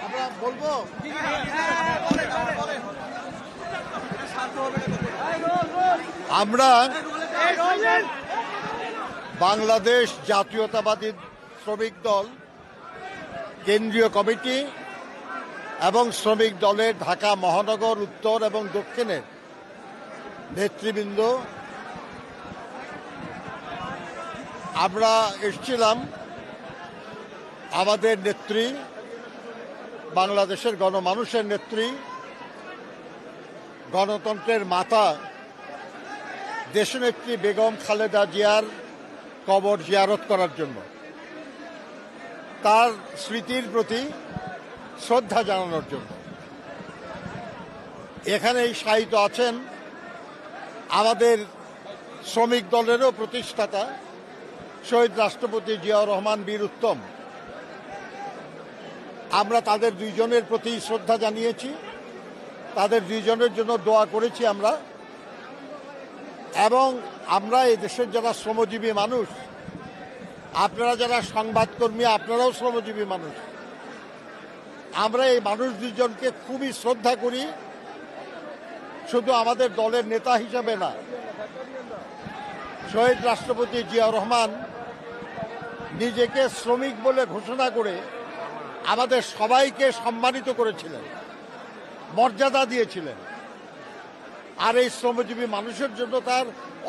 আমরা বলবো আমরা বাংলাদেশ জাতীয়তাবাদী শ্রমিক দল কেন্দ্রীয় কমিটি এবং শ্রমিক দলের ঢাকা মহানগর উত্তর এবং দক্ষিণের নেতৃবৃন্দ আমরা এসেছিলাম আমাদের নেত্রী, বাংলাদেশের গণমানুষের নেত্রী, গণতন্ত্রের মাতা দেশনেত্রী বেগম খালেদা জিয়ার কবর জিয়ারত করার জন্য, তার স্মৃতির প্রতি শ্রদ্ধা জানানোর জন্য। এখানেই শায়িত আছেন আমাদের শ্রমিক দলেরও প্রতিষ্ঠাতা শহীদ রাষ্ট্রপতি জিয়াউর রহমান বীর উত্তম। আমরা তাদের দুইজনের প্রতি শ্রদ্ধা জানিয়েছি, তাদের দুইজনের জন্য দোয়া করেছি আমরা। এবং আমরা এই দেশের যারা শ্রমজীবী মানুষ, আপনারা যারা সংবাদকর্মী, আপনারাও শ্রমজীবী মানুষ, আমরা এই মানুষ দুজনকে খুবই শ্রদ্ধা করি। শুধু আমাদের দলের নেতা হিসাবে না, শহীদ রাষ্ট্রপতি জিয়াউর রহমান নিজেকে শ্রমিক বলে ঘোষণা করে আমাদের সবাইকে সম্মানিত করেছিলেন, মর্যাদা দিয়েছিলেন। আর এই শ্রমজীবী মানুষের জন্য তার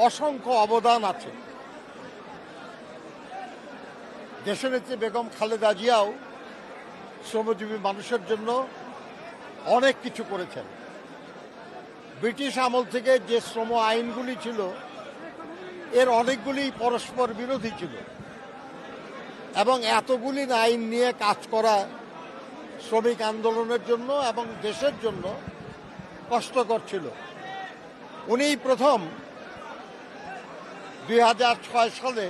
অসংখ্য অবদান আছে। দেশনেত্রী বেগম খালেদা জিয়াও শ্রমজীবী মানুষের জন্য অনেক কিছু করেছেন। ব্রিটিশ আমল থেকে যে শ্রম আইনগুলি ছিল, এর অনেকগুলি পরস্পর বিরোধী ছিল এবং এতগুলি আইন নিয়ে কাজ করা শ্রমিক আন্দোলনের জন্য এবং দেশের জন্য কষ্টকর ছিল। উনিই প্রথম 2006 সালে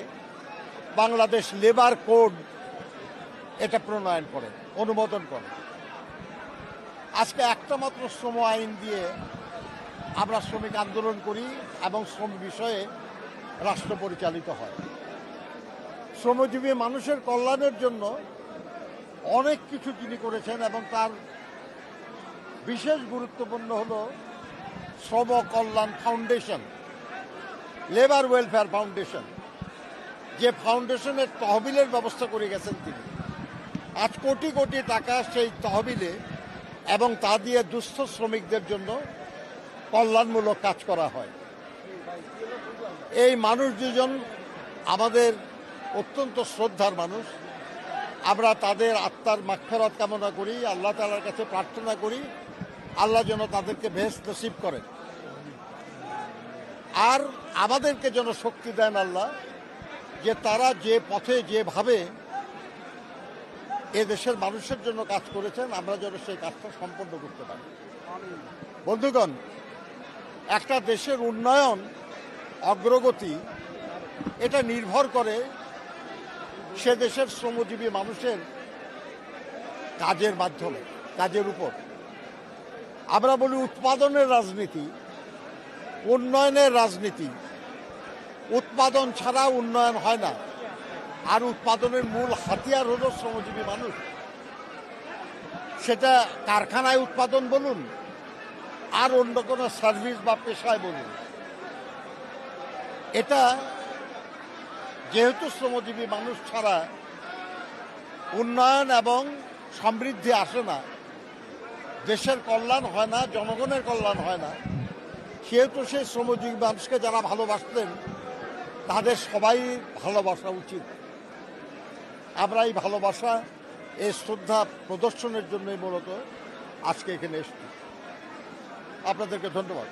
বাংলাদেশ লেবার কোড এটা প্রণয়ন করেন, অনুমোদন করেন। আজকে একটা মাত্র শ্রম আইন দিয়ে আমরা শ্রমিক আন্দোলন করি এবং শ্রম বিষয়ে রাষ্ট্র পরিচালিত হয়। শ্রমজীবী মানুষের কল্যাণের জন্য অনেক কিছু তিনি করেছেন এবং তার বিশেষ গুরুত্বপূর্ণ হল শ্রম কল্যাণ ফাউন্ডেশন, লেবার ওয়েলফেয়ার ফাউন্ডেশন, যে ফাউন্ডেশনের তহবিলের ব্যবস্থা করে গেছেন তিনি। আজ কোটি কোটি টাকা সেই তহবিলে এবং তা দিয়ে দুস্থ শ্রমিকদের জন্য কল্যাণমূলক কাজ করা হয়। এই মানুষ দুজন আমাদের অত্যন্ত শ্রদ্ধার মানুষ। আমরা তাদের আত্মার মাগফিরাত কামনা করি, আল্লাহ তাআলার কাছে প্রার্থনা করি আল্লাহ যেন তাদেরকে বেহেশত নসিব করেন। আর আমাদেরকে যেন শক্তি দেন আল্লাহ, যে তারা যে পথে যেভাবে এ দেশের মানুষের জন্য কাজ করেছেন, আমরা যেন সেই কাজটা সম্পন্ন করতে পারি। বন্ধুগণ, একটা দেশের উন্নয়ন, অগ্রগতি এটা নির্ভর করে সে দেশের শ্রমজীবী মানুষের কাজের মাধ্যমে, কাজের উপর। আমরা বলি উৎপাদনের রাজনীতি, উন্নয়নের রাজনীতি। উৎপাদন ছাড়া উন্নয়ন হয় না। আর উৎপাদনের মূল হাতিয়ার হলো শ্রমজীবী মানুষ। সেটা কারখানায় উৎপাদন বলুন আর অন্য কোনো সার্ভিস বা পেশায় বলুন, এটা যেহেতু শ্রমজীবী মানুষ ছাড়া উন্নয়ন এবং সমৃদ্ধি আসে না, দেশের কল্যাণ হয় না, জনগণের কল্যাণ হয় না, সেহেতু সেই শ্রমজীবী মানুষকে যারা ভালোবাসতেন তাদের সবাই ভালোবাসা উচিত। আমরা এই ভালোবাসা, এই শ্রদ্ধা প্রদর্শনের জন্যই মূলত আজকে এখানে এসেছি। আপনাদেরকে ধন্যবাদ।